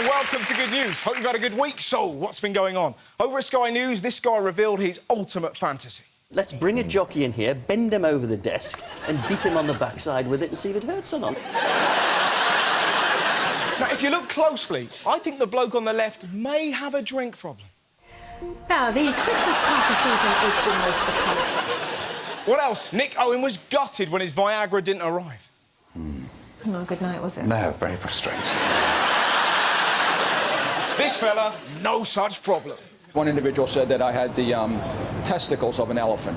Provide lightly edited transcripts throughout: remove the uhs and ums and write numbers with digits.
and welcome to Good News. Hope you've had a good week. So, what's been going on? Over at Sky News, this guy revealed his ultimate fantasy. Let's bring a jockey in here, bend him over the desk and beat him on the backside with it and see if it hurts or not. Now, if you look closely, I think the bloke on the left may have a drink problem. Now, the Christmas party season is almost upon us. What else? Nick Owen was gutted when his Viagra didn't arrive. Not a good night, was it? No, very frustrating. This fella, no such problem. One individual said that I had the testicles of an elephant.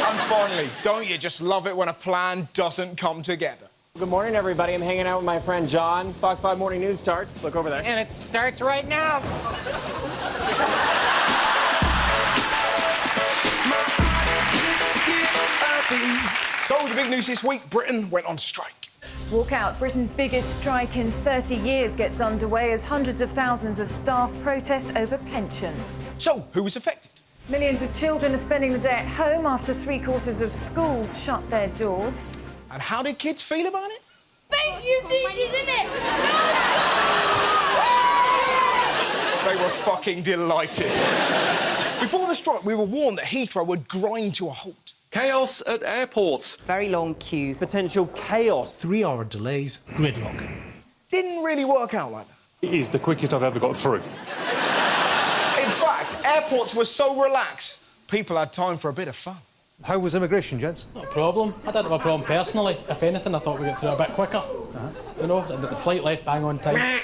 And finally, don't you just love it when a plan doesn't come together? Good morning, everybody. I'm hanging out with my friend John. Fox 5 Morning News starts. Look over there. And it starts right now. So, the big news this week, Britain went on strike. Walkout, Britain's biggest strike in 30 years, gets underway as hundreds of thousands of staff protest over pensions. So, who was affected? Millions of children are spending the day at home after three-quarters of schools shut their doors. And how did kids feel about it? Thank you, teachers, innit? They were fucking delighted. Before the strike, we were warned that Heathrow would grind to a halt. Chaos at airports. Very long queues. Potential chaos. 3-hour delays, gridlock. Didn't really work out like that. It is the quickest I've ever got through. In fact, airports were so relaxed, people had time for a bit of fun. How was immigration, gents? Not a problem. I didn't have a problem personally. If anything, I thought we got through it a bit quicker. You know, the flight left bang on time.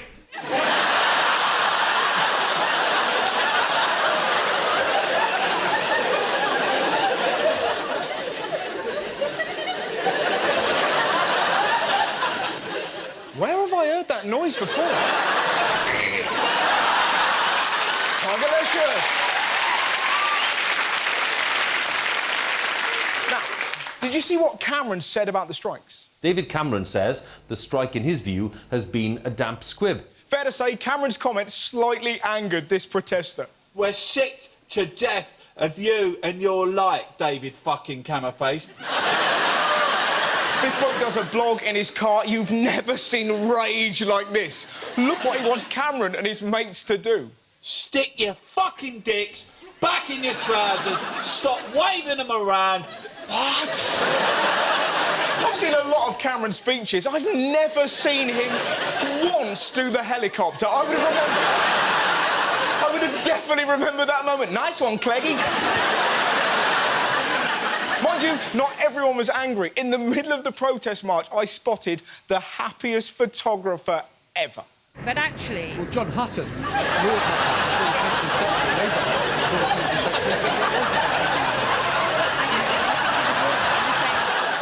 Where have I heard that noise before? Congratulations! Now, did you see what Cameron said about the strikes? David Cameron says the strike, in his view, has been a damp squib. Fair to say, Cameron's comments slightly angered this protester. We're sick to death of you and your like, David fucking Cammerface. This bloke does a blog in his car. You've never seen rage like this. Look what he wants Cameron and his mates to do. Stick your fucking dicks back in your trousers. Stop waving them around. What? I've seen a lot of Cameron's speeches. I've never seen him once do the helicopter. I would have definitely remembered that moment. Nice one, Cleggy. Mind you, not everyone was angry. In the middle of the protest march, I spotted the happiest photographer ever. But actually... Well, John Hutton, Lord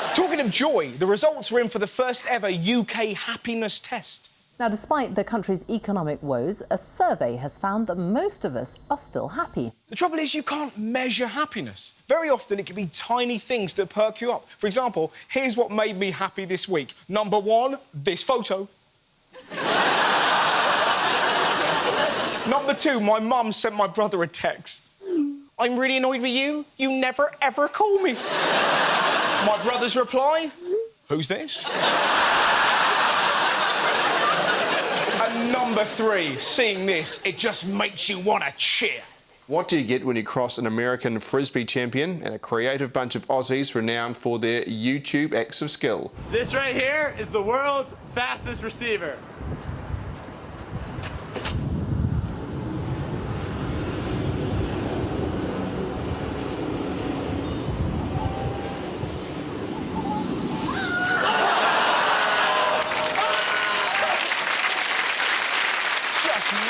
Hutton, Talking of joy, the results are in for the first ever UK happiness test. Now, despite the country's economic woes, a survey has found that most of us are still happy. The trouble is, you can't measure happiness. Very often, it can be tiny things that perk you up. For example, here's what made me happy this week. Number one, this photo. Number two, my mum sent my brother a text. I'm really annoyed with you. You never, ever call me. My brother's reply, who's this? And number three, seeing this, it just makes you want to cheer. What do you get when you cross an American Frisbee champion and a creative bunch of Aussies renowned for their YouTube acts of skill? This right here is the world's fastest receiver.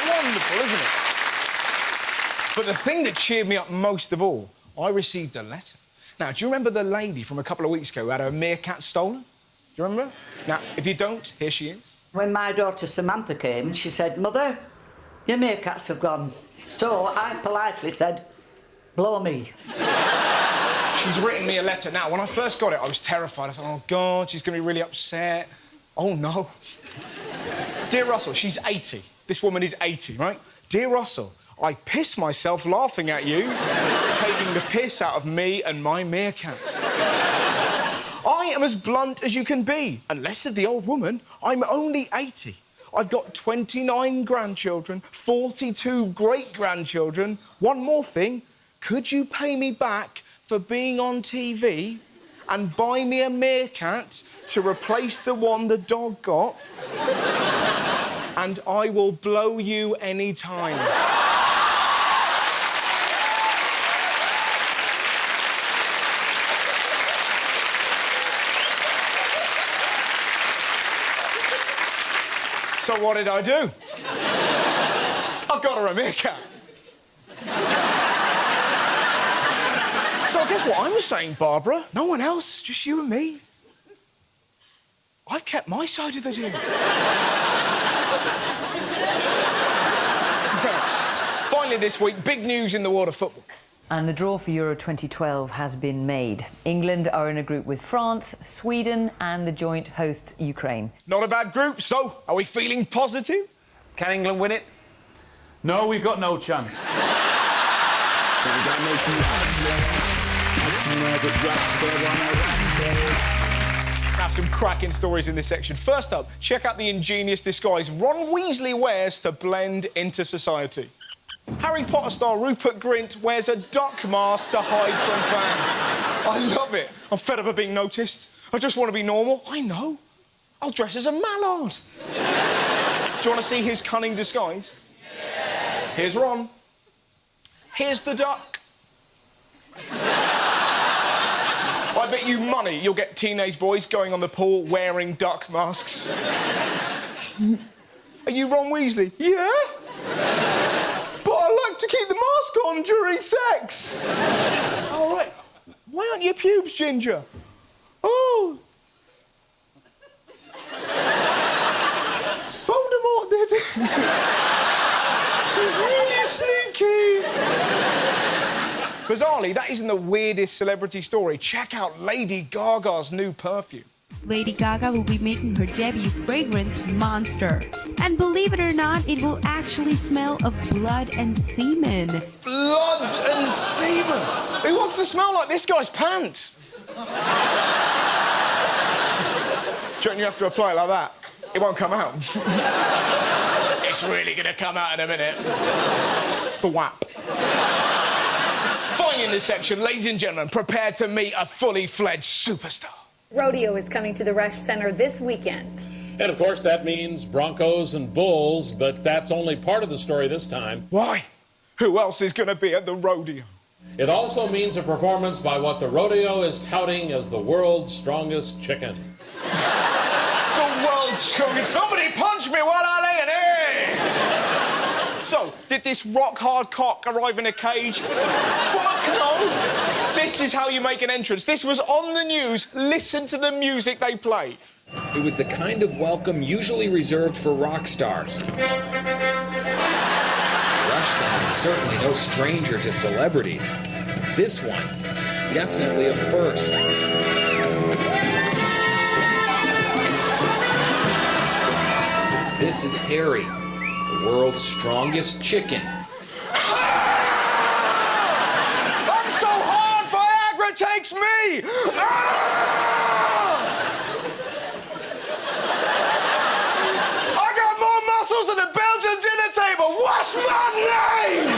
Wonderful, isn't it? But the thing that cheered me up most of all, I received a letter. Now, do you remember the lady from a couple of weeks ago who had her meerkat stolen? Do you remember? Now, if you don't, here she is. When my daughter Samantha came, she said, "Mother, your meerkats have gone." So I politely said, "Blow me." She's written me a letter. Now, when I first got it, I was terrified. I thought, oh, God, she's going to be really upset. Oh, no. Dear Russell, she's 80. This woman is 80, right? Dear Russell, I piss myself laughing at you, taking the piss out of me and my meerkat. I am as blunt as you can be. Unless, said the old woman, I'm only 80. I've got 29 grandchildren, 42 great-grandchildren. One more thing. Could you pay me back for being on TV and buy me a meerkat to replace the one the dog got? And I will blow you any time. So what did I do? I got her a meerkat. So I guess what I'm saying, Barbara, no one else, just you and me. I've kept my side of the deal. Finally this week, big news in the world of football. And the draw for Euro 2012 has been made. England are in a group with France, Sweden and the joint hosts Ukraine. Not a bad group, so are we feeling positive? Can England win it? No, we've got no chance. Now, some cracking stories in this section. First up, check out the ingenious disguise Ron Weasley wears to blend into society. Harry Potter star Rupert Grint wears a duck mask to hide from fans. I love it. I'm fed up of being noticed. I just want to be normal. I know. I'll dress as a mallard. Do you want to see his cunning disguise? Yes. Here's Ron. Here's the duck. I bet you money you'll get teenage boys going on the pool wearing duck masks. Are you Ron Weasley? Yeah? But I like to keep the mask on during sex. All right. Why aren't your pubes ginger? Oh. Voldemort did. He's really sneaky. Bizarrely, that isn't the weirdest celebrity story. Check out Lady Gaga's new perfume. Lady Gaga will be making her debut fragrance, Monster. And believe it or not, it will actually smell of blood and semen. Blood and semen? Who wants to smell like this guy's pants? Do you reckon you have to apply it like that? It won't come out. It's really going to come out in a minute. Thwap. Finally in this section, ladies and gentlemen, prepare to meet a fully fledged superstar. Rodeo is coming to the Resch Center this weekend. And of course that means Broncos and Bulls, but that's only part of the story this time. Why? Who else is going to be at the rodeo? It also means a performance by what the rodeo is touting as the world's strongest chicken. The world's strongest... Somebody punch me while I lay an egg! So, did this rock-hard cock arrive in a cage? Fuck no! This is how you make an entrance. This was on the news. Listen to the music they play. It was the kind of welcome usually reserved for rock stars. Rushdown is certainly no stranger to celebrities. This one is definitely a first. This is Harry, the world's strongest chicken. I'm so hard, Viagra takes me! I got more muscles than the Belgian dinner table! What's my name?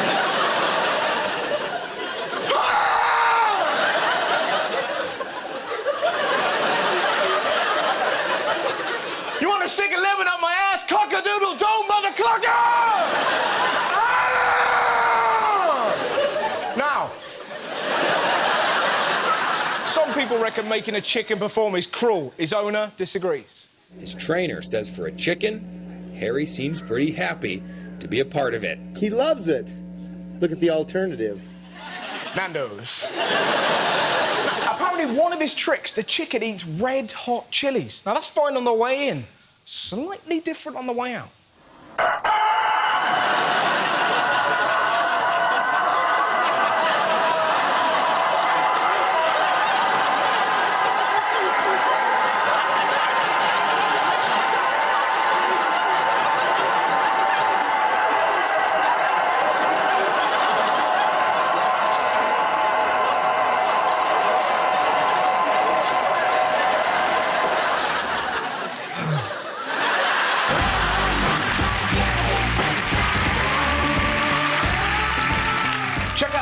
You want to stick a lemon up my ass? Cock-a-doodle-doo, motherclucker! Now, some people reckon making a chicken perform is cruel. His owner disagrees. His trainer says for a chicken, Harry seems pretty happy to be a part of it. He loves it. Look at the alternative. Nando's. Apparently one of his tricks, the chicken eats red hot chilies. Now that's fine on the way in. Slightly different on the way out.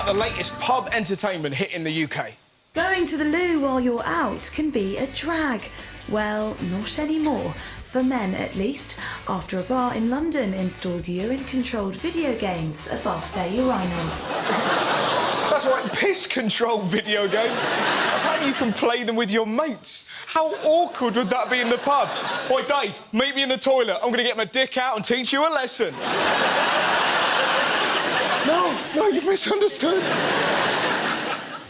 about the latest pub entertainment hit in the UK. Going to the loo while you're out can be a drag. Well, not anymore. For men, at least, after a bar in London installed urine-controlled video games above their urinals. That's right, piss-controlled video games. Apparently you can play them with your mates. How awkward would that be in the pub? Oi, Dave, meet me in the toilet. I'm going to get my dick out and teach you a lesson. No, you've misunderstood.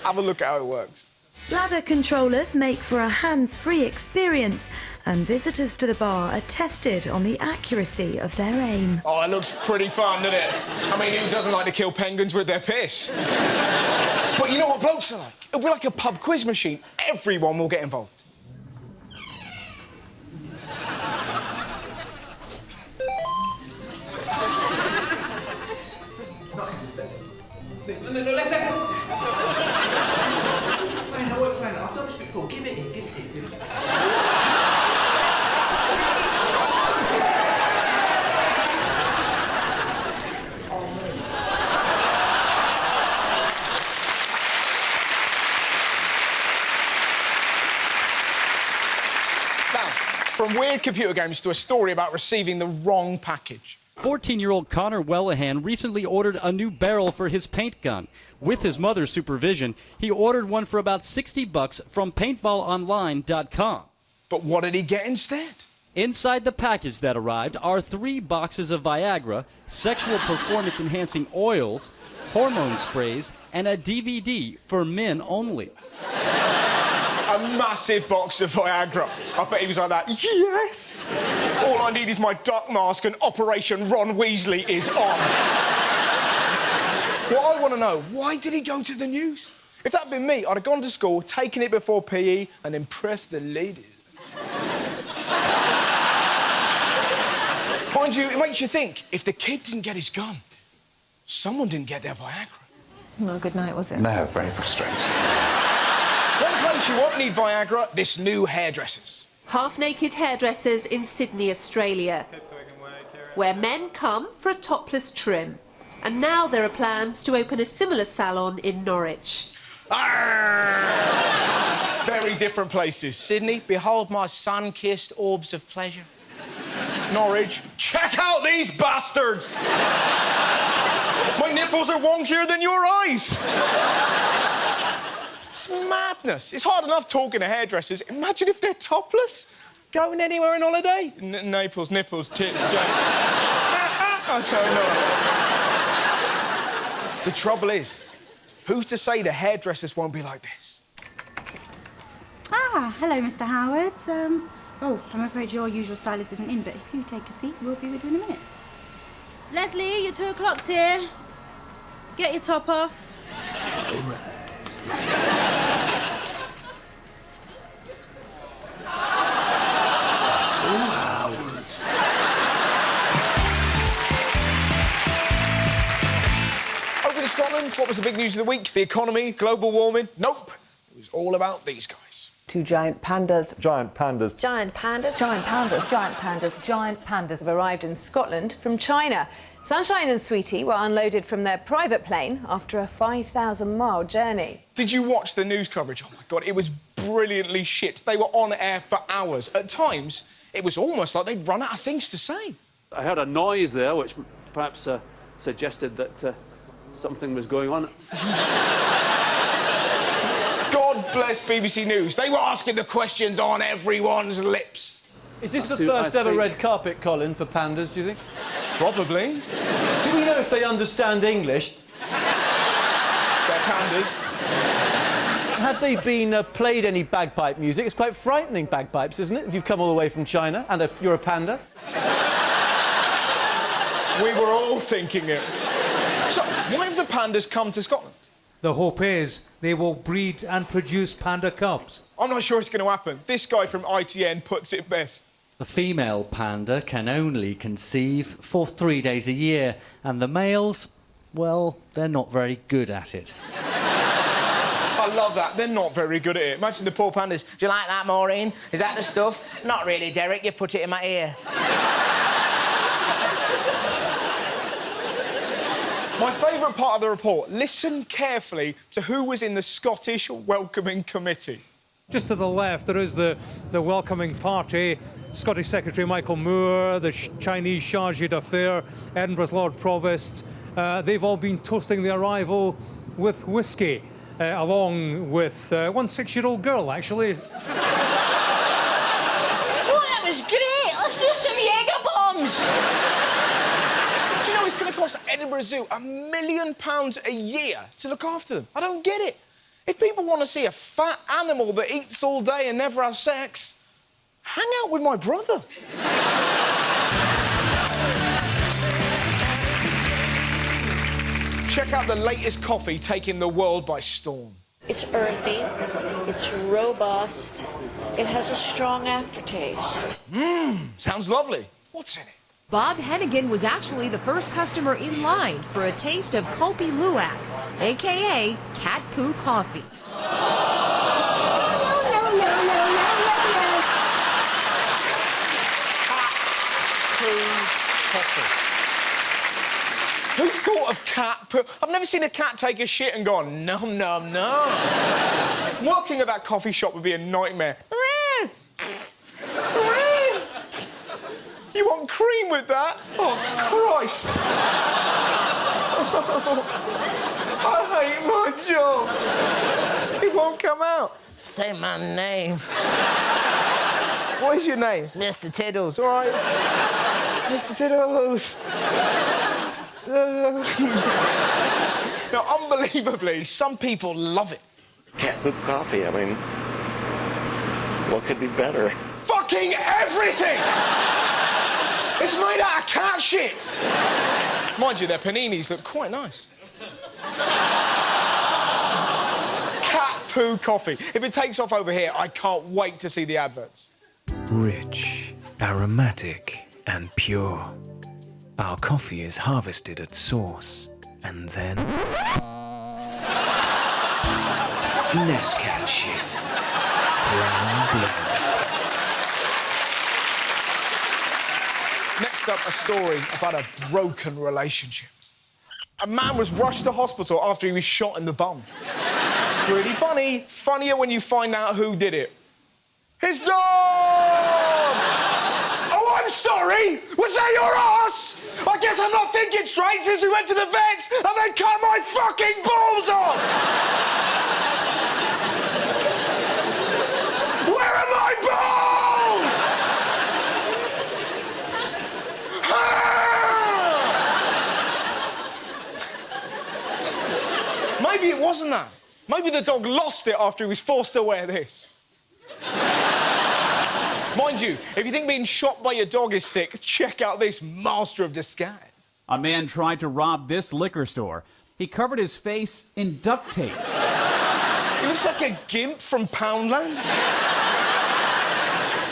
Have a look at how it works. Bladder controllers make for a hands-free experience, and visitors to the bar are tested on the accuracy of their aim. Oh, it looks pretty fun, doesn't it? I mean, who doesn't like to kill penguins with their piss? But you know what blokes are like? It'll be like a pub quiz machine. Everyone will get involved. From weird computer games to a story about receiving the wrong package. 14-year-old Connor Wellahan recently ordered a new barrel for his paint gun. With his mother's supervision, he ordered one for about $60 from paintballonline.com. But what did he get instead? Inside the package that arrived are 3 boxes of Viagra, sexual performance-enhancing oils, hormone sprays, and a DVD for men only. A massive box of Viagra. I bet he was like that. Yes! All I need is my duck mask and Operation Ron Weasley is on. What I want to know, why did he go to the news? If that'd been me, I'd have gone to school, taken it before PE, and impressed the ladies. Mind you, it makes you think, if the kid didn't get his gun, someone didn't get their Viagra. Not a good night, was it? No, very frustrating. One place you won't need Viagra, this new hairdressers. Half-naked hairdressers in Sydney, Australia, where men come for a topless trim. And now there are plans to open a similar salon in Norwich. Very different places. Sydney, behold my sun-kissed orbs of pleasure. Norwich, check out these bastards! My nipples are wonkier than your eyes! It's madness. It's hard enough talking to hairdressers. Imagine if they're topless. Going anywhere on holiday? Naples, nipples, tits, I don't know. The trouble is, who's to say the hairdressers won't be like this? Ah, hello, Mr. Howard. Oh, I'm afraid your usual stylist isn't in, but if you take a seat, we'll be with you in a minute. Leslie, your 2 o'clock's here. Get your top off. All right. Over in Scotland, what was the big news of the week? The economy, global warming? Nope. It was all about these guys. 2 giant pandas. Giant pandas. Giant pandas. Giant pandas, giant pandas, giant pandas have arrived in Scotland from China. Sunshine and Sweetie were unloaded from their private plane after a 5,000-mile journey. Did you watch the news coverage? Oh, my God, it was brilliantly shit. They were on air for hours. At times, it was almost like they'd run out of things to say. I heard a noise there, which perhaps suggested that something was going on. God bless BBC News. They were asking the questions on everyone's lips. Is this the first ever red carpet, Colin, for pandas, do you think? Probably. Do we know if they understand English? They're pandas. Have they been played any bagpipe music? It's quite frightening, bagpipes, isn't it, if you've come all the way from China and you're a panda? We were all thinking it. So, why have the pandas come to Scotland? The hope is they will breed and produce panda cubs. I'm not sure it's going to happen. This guy from ITN puts it best. The female panda can only conceive for 3 days a year, and the males, well, they're not very good at it. I love that. They're not very good at it. Imagine the poor pandas. Do you like that, Maureen? Is that the stuff? Not really, Derek. You've put it in my ear. My favourite part of the report, listen carefully to who was in the Scottish welcoming committee. Just to the left, there is the welcoming party. Scottish Secretary Michael Moore, the Chinese Chargé d'Affaires, Edinburgh's Lord Provost. They've all been toasting the arrival with whiskey, along with one 6-year-old girl, actually. Oh, that was great! Let's do some Jaeger bombs! Do you know it's going to cost Edinburgh Zoo £1 million a year to look after them? I don't get it. If people want to see a fat animal that eats all day and never has sex, hang out with my brother. Check out the latest coffee taking the world by storm. It's earthy, it's robust, it has a strong aftertaste. Sounds lovely. What's in it? Bob Hennigan was actually the first customer in line for a taste of Kopi Luwak, a.k.a. cat poo coffee. Who thought of cat poo? I've never seen a cat take a shit and gone, nom, nom, nom. Working at that coffee shop would be a nightmare. You want cream with that? Oh, Christ. I hate my job. It won't come out. Say my name. What is your name? It's Mr. Tiddles. All right. Mr. Tiddles. Now, unbelievably, some people love it. Cat poop coffee, I mean, what could be better? Fucking everything! It's made out of cat shit! Mind you, their paninis look quite nice. Cat poo coffee. If it takes off over here, I can't wait to see the adverts. Rich, aromatic, and pure. Our coffee is harvested at source, and then... Nescat shit. Brown blend. Next up, a story about a broken relationship. A man was rushed to hospital after he was shot in the bum. Pretty funny. Funnier when you find out who did it. His dog! Oh, I'm sorry! Was that your ass? I guess I'm not thinking straight since we went to the vet and they cut my fucking balls off! Where are my balls? Maybe it wasn't that. Maybe the dog lost it after he was forced to wear this. Mind you, if you think being shot by your dog is thick, check out this master of disguise. A man tried to rob this liquor store. He covered his face in duct tape. He looks like a gimp from Poundland.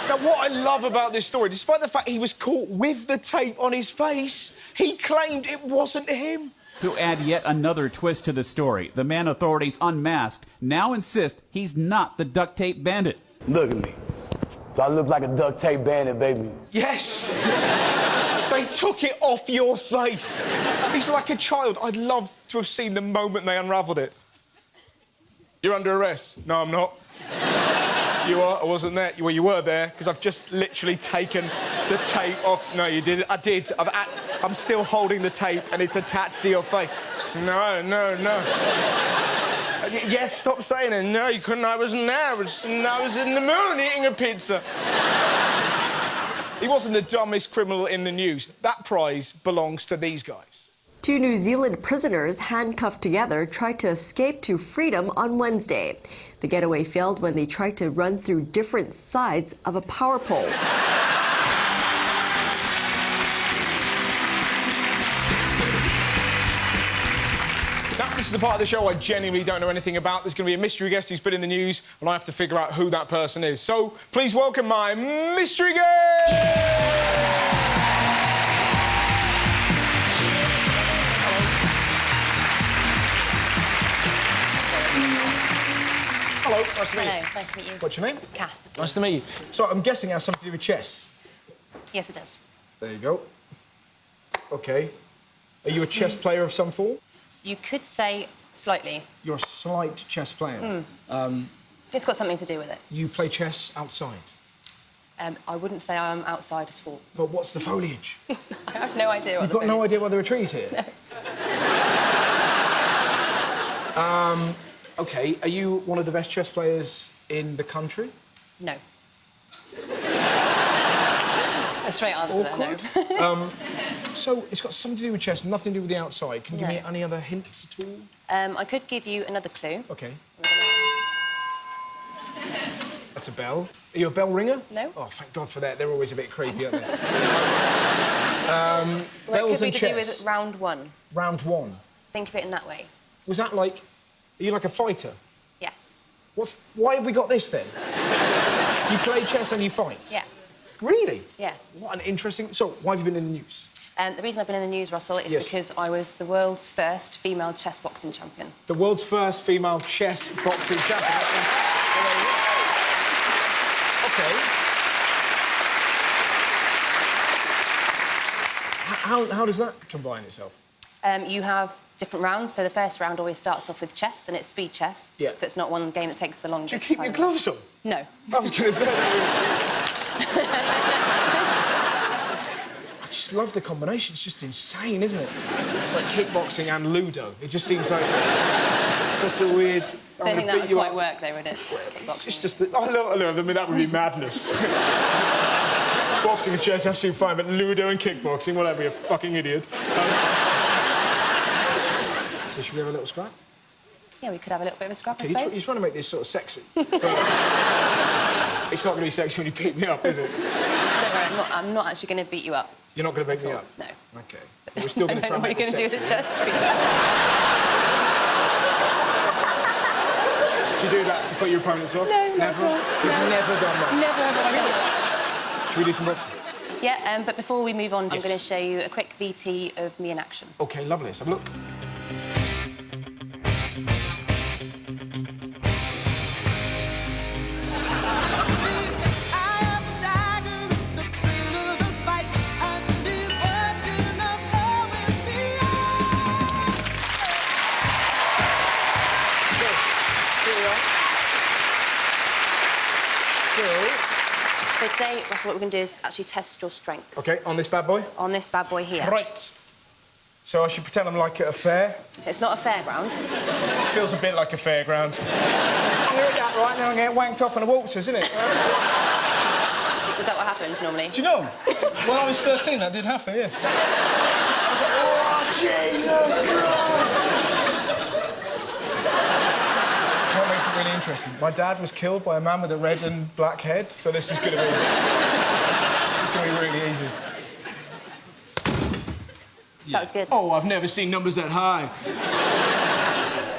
Now, what I love about this story, despite the fact he was caught with the tape on his face, he claimed it wasn't him. To add yet another twist to the story, the man authorities unmasked now insist he's not the duct tape bandit. Look at me. Do I look like a duct tape bandit, baby? Yes! They took it off your face. He's like a child. I'd love to have seen the moment they unravelled it. You're under arrest. No, I'm not. You are? I wasn't there. Well, you were there, because I've just literally taken the tape off. No, you didn't. I did. I'm still holding the tape, and it's attached to your face. No. Yes, stop saying it. No, you couldn't. I wasn't there. I was in the moon eating a pizza. He wasn't the dumbest criminal in the news. That prize belongs to these guys. 2 New Zealand prisoners handcuffed together tried to escape to freedom on Wednesday. The getaway failed when they tried to run through different sides of a power pole. Now, this is the part of the show I genuinely don't know anything about. There's going to be a mystery guest who's been in the news, and I have to figure out who that person is. So, please welcome my mystery guest! Hello, nice to meet you. Hello, nice to meet you. What's your name? Kath. Nice to meet you. So, I'm guessing it has something to do with chess. Yes, it does. There you go. OK. Are you a chess player of some form? You could say slightly. You're a slight chess player. It's got something to do with it. You play chess outside. I wouldn't say I'm outside at all. But what's the foliage? I have no idea what You've got no idea why there are trees here? No. OK, are you one of the best chess players in the country? No. A straight answer there, no. So it's got something to do with chess, nothing to do with the outside. Can you give me any other hints at all? I could give you another clue. OK. That's a bell. Are you a bell ringer? No. Oh, thank God for that. They're always a bit creepy, aren't they? Well, bells it and could be to chess. do with round one. Round one. Think of it in that way. Was that like... Are you like a fighter? Yes. Why have we got this, then? You play chess and you fight? Yes. Really? Yes. What an interesting... So, why have you been in the news? The reason I've been in the news, Russell, is because I was the world's first female chess boxing champion. The world's first female chess boxing champion. OK. How does that combine itself? You have different rounds, so the first round always starts off with chess, and it's speed chess. Yeah. So it's not one game that takes the longest. Do you keep your gloves on? No. I was going to say that. I just love the combination. It's just insane, isn't it? It's like kickboxing and Ludo. It just seems like such a weird... I don't think that would quite work, though, would it? It's just... I love I mean, that would be madness. Boxing and chess, absolutely fine, but Ludo and kickboxing, well, I'd be a fucking idiot. So should we have a little scrap? Yeah, we could have a little bit of a scrap, I Okay, suppose. you're trying to make this sort of sexy. But it's not going to be sexy when you beat me up, is it? Don't worry, I'm not actually going to beat you up. You're not going to beat me up? No. OK. But we're still going to try and make What are it you going to do sexy. with the chess? Do you do that to put your opponents off? No, not never. at all. You've No. never done that. Never have I done that. Should we do some boxing? Yeah, but before we move on, I'm Yes. going to show you a quick VT of me in action. OK, lovely. Let's have a look. So today, Russell, what we're going to do is actually test your strength. OK, on this bad boy? On this bad boy here. Right. So I should pretend I'm like at a fair? It's not a fairground. Feels a bit like a fairground. I'm going to that right now and get wanked off on the walters, isn't it? Is that what happens normally? Do you know? When I was 13, that did happen, yeah. I was like, oh, Jesus Christ! What makes it really interesting? My dad was killed by a man with a red and black head, so this is going to be... really easy. That was good. Oh, I've never seen numbers that high.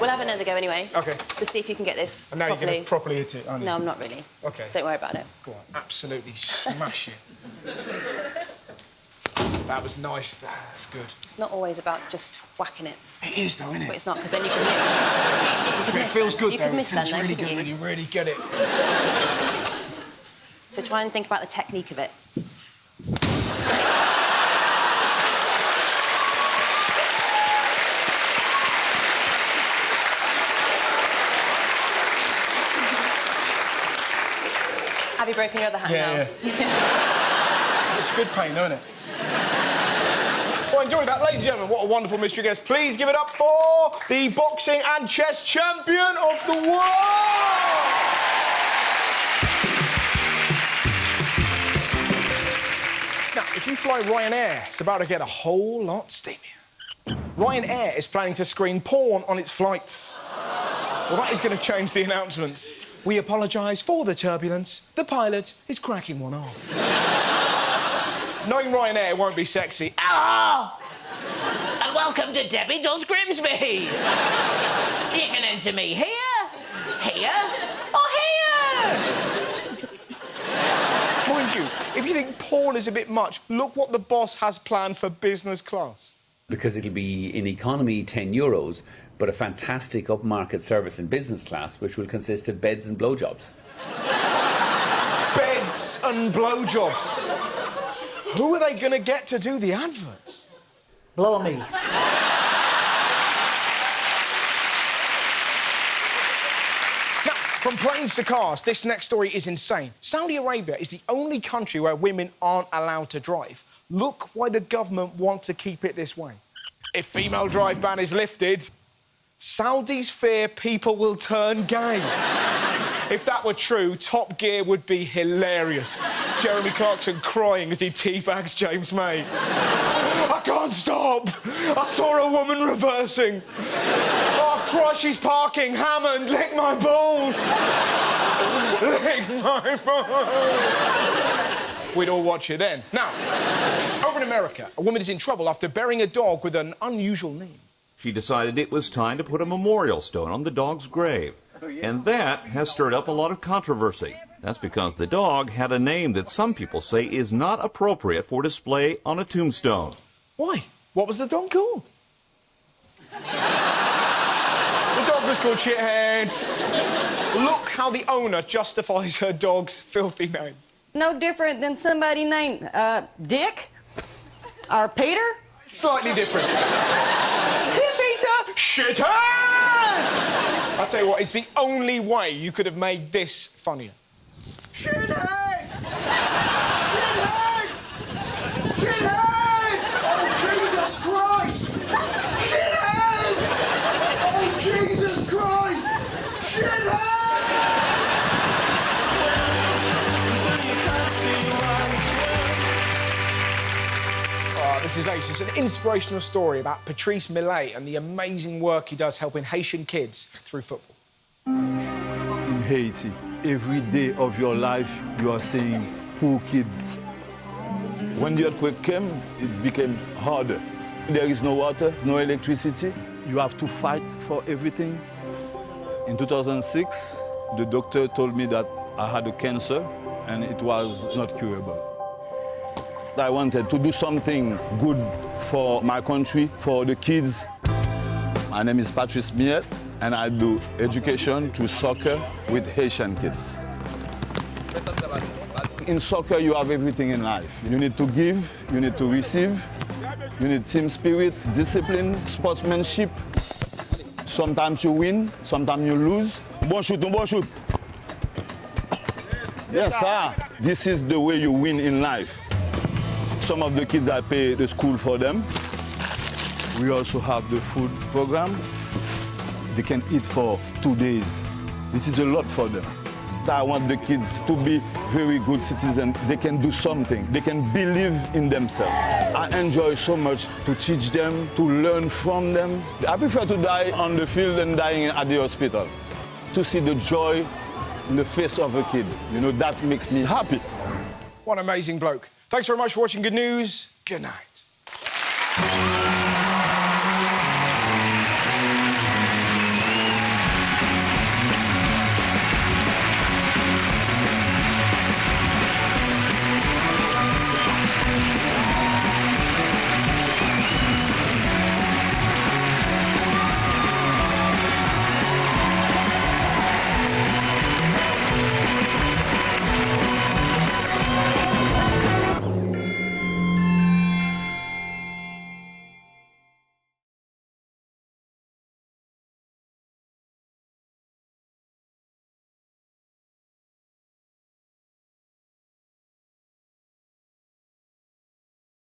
We'll have another go anyway. OK. To see if you can get this And now properly. you're going to properly hit it, aren't you? No, I'm not really. OK. Don't worry about it. Go on, absolutely smash it. That was nice. That's good. It's not always about just whacking it. It is, though, isn't it? But it's not, because then you can miss. You can It miss feels then. good, You though. could It miss feels then, though, really couldn't good when you? you really get it. So try and think about the technique of it. Have you broken your other hand now? Yeah. It's good pain, isn't it? Well, enjoy that. Ladies and gentlemen, what a wonderful mystery guest. Please give it up for the boxing and chess champion of the world! Now, if you fly Ryanair, it's about to get a whole lot steamier. Ryanair is planning to screen porn on its flights. Well, that is going to change the announcements. We apologise for the turbulence. The pilot is cracking one off. Knowing Ryanair won't be sexy. Hello! And welcome to Debbie Does Grimsby. You can enter me here, here, or here. Mind you, if you think porn is a bit much, look what the boss has planned for business class. Because it'll be in economy €10, but a fantastic upmarket service in business class, which will consist of beds and blowjobs. Beds and blowjobs. Who are they going to get to do the adverts? Blow me. From planes to cars, this next story is insane. Saudi Arabia is the only country where women aren't allowed to drive. Look why the government want to keep it this way. If female drive ban is lifted, Saudis fear people will turn gay. If that were true, Top Gear would be hilarious. Jeremy Clarkson crying as he teabags James May. I can't stop. I saw a woman reversing. Oh, Christ, she's parking. Hammond, lick my balls. Lick my balls. We'd all watch it then. Now, over in America, a woman is in trouble after burying a dog with an unusual name. She decided it was time to put a memorial stone on the dog's grave. And that has stirred up a lot of controversy. That's because the dog had a name that some people say is not appropriate for display on a tombstone. Why? What was the dog called? The dog was called Shithead. Look how the owner justifies her dog's filthy name. No different than somebody named Dick or Peter? Slightly different. Here, Peter! Shithead! I'll tell you what, it's the only way you could have made this funnier. Shithead! Shithead! Shithead! Oh, Jesus Christ! Shithead! Oh, Jesus Christ! Shithead! Oh, this is ace. It's an inspirational story about Patrice Millet and the amazing work he does helping Haitian kids through football. In Haiti, every day of your life, you are seeing poor kids. When the earthquake came, it became harder. There is no water, no electricity. You have to fight for everything. In 2006, the doctor told me that I had a cancer and it was not curable. I wanted to do something good for my country, for the kids. My name is Patrice Millet, and I do education through soccer with Haitian kids. In soccer, you have everything in life. You need to give, you need to receive, you need team spirit, discipline, sportsmanship. Sometimes you win, sometimes you lose. Bon shoot, bon shoot. Yes, sir. This is the way you win in life. Some of the kids, I pay the school for them. We also have the food program. They can eat for 2 days. This is a lot for them. I want the kids to be very good citizens. They can do something. They can believe in themselves. I enjoy so much to teach them, to learn from them. I prefer to die on the field than dying at the hospital. To see the joy in the face of a kid, you know, that makes me happy. What an amazing bloke. Thanks very much for watching Good News. Good night.